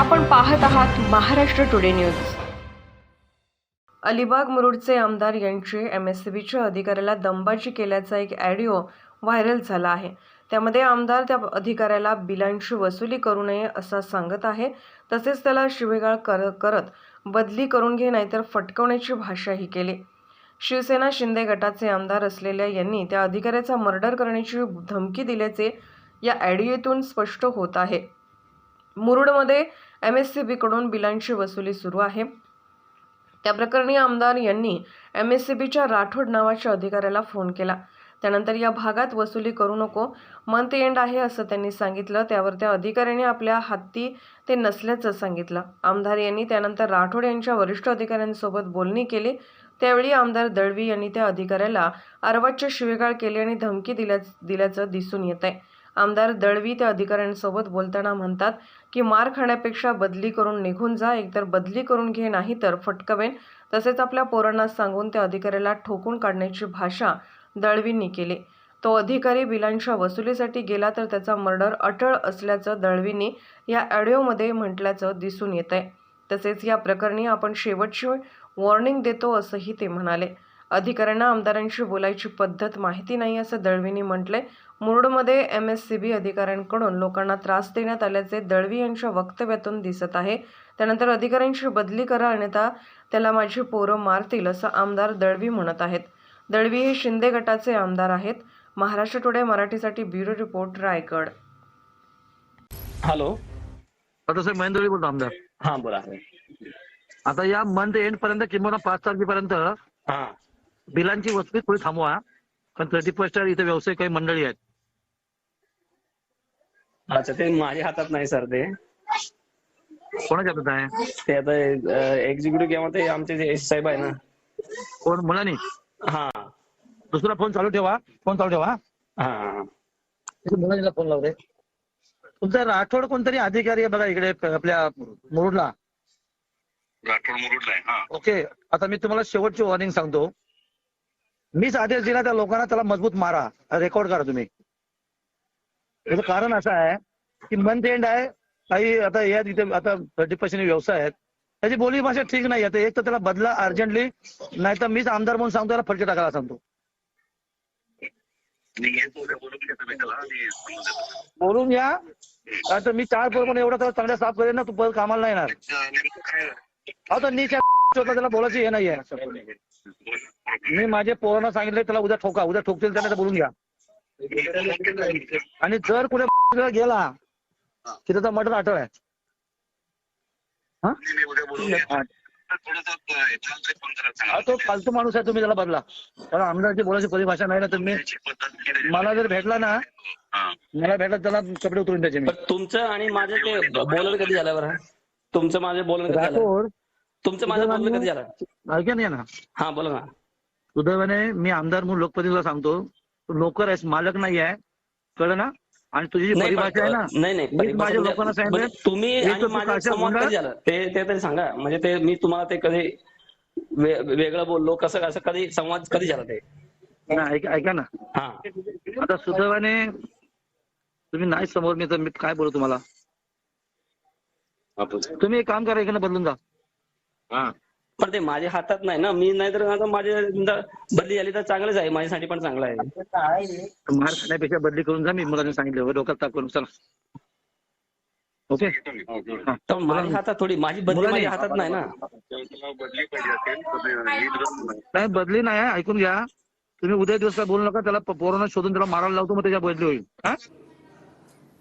आपण पाहत आहात महाराष्ट्र टुडे न्यूज। अलिबाग मुरुडचे आमदार यांची एमएससीबीच्या अधिकाऱ्याला दमबाजी केल्याचा एक ऑडिओ व्हायरल झाला आहे। त्यामध्ये आमदार त्या अधिकाऱ्याला बिलांची वसुली करू नये असं सांगत आहे, तसेच त्याला शिवीगाळ करत बदली करून घे नाहीतर फटकवण्याची भाषाही केली। शिवसेना शिंदे गटाचे आमदार असलेल्या यांनी त्या अधिकाऱ्याचा मर्डर करण्याची धमकी दिल्याचे या ऑडिओतून स्पष्ट होत आहे। मुरुडमध्ये एमएससीबीकडून बिलांची वसुली सुरू आहे। त्या प्रकरणी आमदार यांनी एमएससीबीच्या राठोड नावाच्या अधिकाऱ्याला फोन केला। त्यानंतर या भागात वसुली करू नको, मंथ एंड आहे असं त्यांनी सांगितलं। त्यावर त्या अधिकाऱ्याने आपल्या हाती ते नसल्याचं सांगितलं। आमदार यांनी त्यानंतर राठोड यांच्या वरिष्ठ अधिकाऱ्यांसोबत बोलणी केली। त्यावेळी आमदार दळवी यांनी त्या अधिकाऱ्याला अर्वाच्य शिवीगाळ केली आणि धमकी दिल्याचं दिसून येत आहे। आमदार दळवी त्या अधिकाऱ्यांसोबत बोलताना म्हणतात की मार खाण्यापेक्षा बदली करून निघून जा, एकतर बदली करून घे नाही तर फटकवेन। तसेच आपल्या पोरांना सांगून त्या अधिकाऱ्याला ठोकून काढण्याची भाषा दळवींनी केली। तो अधिकारी बिलांच्या वसुलीसाठी गेला तर त्याचा मर्डर अटळ असल्याचं दळवींनी या ऑडिओमध्ये म्हटल्याचं दिसून येत आहे। तसेच या प्रकरणी आपण शेवटची वॉर्निंग देतो असंही ते म्हणाले। अधिकाऱ्यांना आमदारांशी बोलायची पद्धत माहिती नाही असं दळवींनी म्हटलंय। मुरुडमध्ये एमएससीबी अधिकाऱ्यांकडून लोकांना त्रास देण्यात आल्याचे दळवी यांच्या वक्तव्यातून दिसत आहे। त्यानंतर अधिकाऱ्यांची बदली करा अन्यथा त्याला माझी पोरं मारतील असं आमदार दळवी म्हणत आहेत। दळवी हे शिंदे गटाचे आमदार आहेत। महाराष्ट्र टुडे मराठीसाठी ब्युरो रिपोर्ट, रायगड। हॅलो, आता सर महेंद्र दळवी बोलतो आमदार। हा बोला। आता या मंथ एंड पर्यंत किंवा 5 तारखेपर्यंत हा बिलांची वसुली थोडी थांबवा, पण 31 इथे व्यावसायिक काही मंडळी आहेत। अच्छा, ते माझ्या हातात नाही सर। ते कोणाच्या हातात आहे ते आता एक्झिक्युटिव्ह किंवा ते आमचे जे साहेब आहे ना। कोण मुलांनी? हा दुसरा फोन चालू ठेवा, फोन चालू ठेवा। हा मुलांना फोन लावते। तुमचा राठोड कोणतरी अधिकारी आहे बघा इकडे आपल्या मुरुडला। राठोड मुरुडला आहे। हा ओके, आता मी तुम्हाला शेवटची वॉर्निंग सांगतो। मीच आदेश दिला त्या लोकांना, त्याला मजबूत मारा, रेकॉर्ड करा तुम्ही। याचं कारण असं आहे की मंथ एंड आहे, काही आता या तिथे आता 30% व्यवसाय आहेत, त्याची बोली भाषा ठीक नाही आहे। एक तर त्याला बदला अर्जंटली, नाही तर मीच आमदार म्हणून सांगतो त्याला फटके टाकायला सांगतो। बोलून घ्या, आता मी 4 पोर पण एवढा त्याला चांगल्या साफ करेन ना, तू परत कामाला नाही येणार। आता नीच त्याला बोलायची हे नाहीये। मी माझे पोरांना सांगितलं त्याला उद्या ठोका, उद्या ठोकतील त्याने, तर बोलून घ्या। आणि जर कुठे गेला की त्याचा मर्डर अटळ आहे। तो फालतू माणूस आहे, तुम्ही त्याला बदला। कारण आमदारची बोलायची परिभाषा नाही ना। तुम्ही मला जर भेटला ना, मला भेटला त्याला कपडे उतरून द्यायचे मी। तुमचं आणि माझं ते बोलणं कधी झालं बरं? तुमचं माझं बोलणं कधी झालं? तुमचं माझं बोलणं कधी झालं? ऐका नाही ना। हा बोला ना। सुदैवाने मी आमदार म्हणून लोकप्रतिनिधीला सांगतो, तू नोकर आहेस, मालक नाही आहे, कळलं ना। आणि तुझी जी परिभाषा आहे ना, नाही माझ्या लोकांना सांगितलं तुम्ही आणि माझं संवाद कधी झालं ते तरी सांगा। म्हणजे ते मी तुम्हाला ते कधी वेगळं बोललो, कसं कसं कधी संवाद कधी झाला ते? ऐका ना। हा आता सुदैवाने तुम्ही नाही समोर, मी तर मी काय बोलू तुम्हाला। तुम्ही एक काम करा, इकडनं बदलून जा। पण ते माझ्या हातात नाही ना। मी नाही तर आता माझ्या बदली झाली तर चांगलंच आहे, माझ्यासाठी पण चांगलं आहे। मार खाण्यापेक्षा बदली करून जा, मी मला सांगितलं डोक्यात ताप करून। चला ओके। तर माझ्या हातात थोडी, माझी बदली माझ्या हातात नाही ना। नाही बदली नाही, ऐकून घ्या। तुम्ही उद्या दिवस काय बोलू नका, त्याला पोरांना शोधून त्याला मारायला लावतो, मग त्याच्या बदली होईल। हा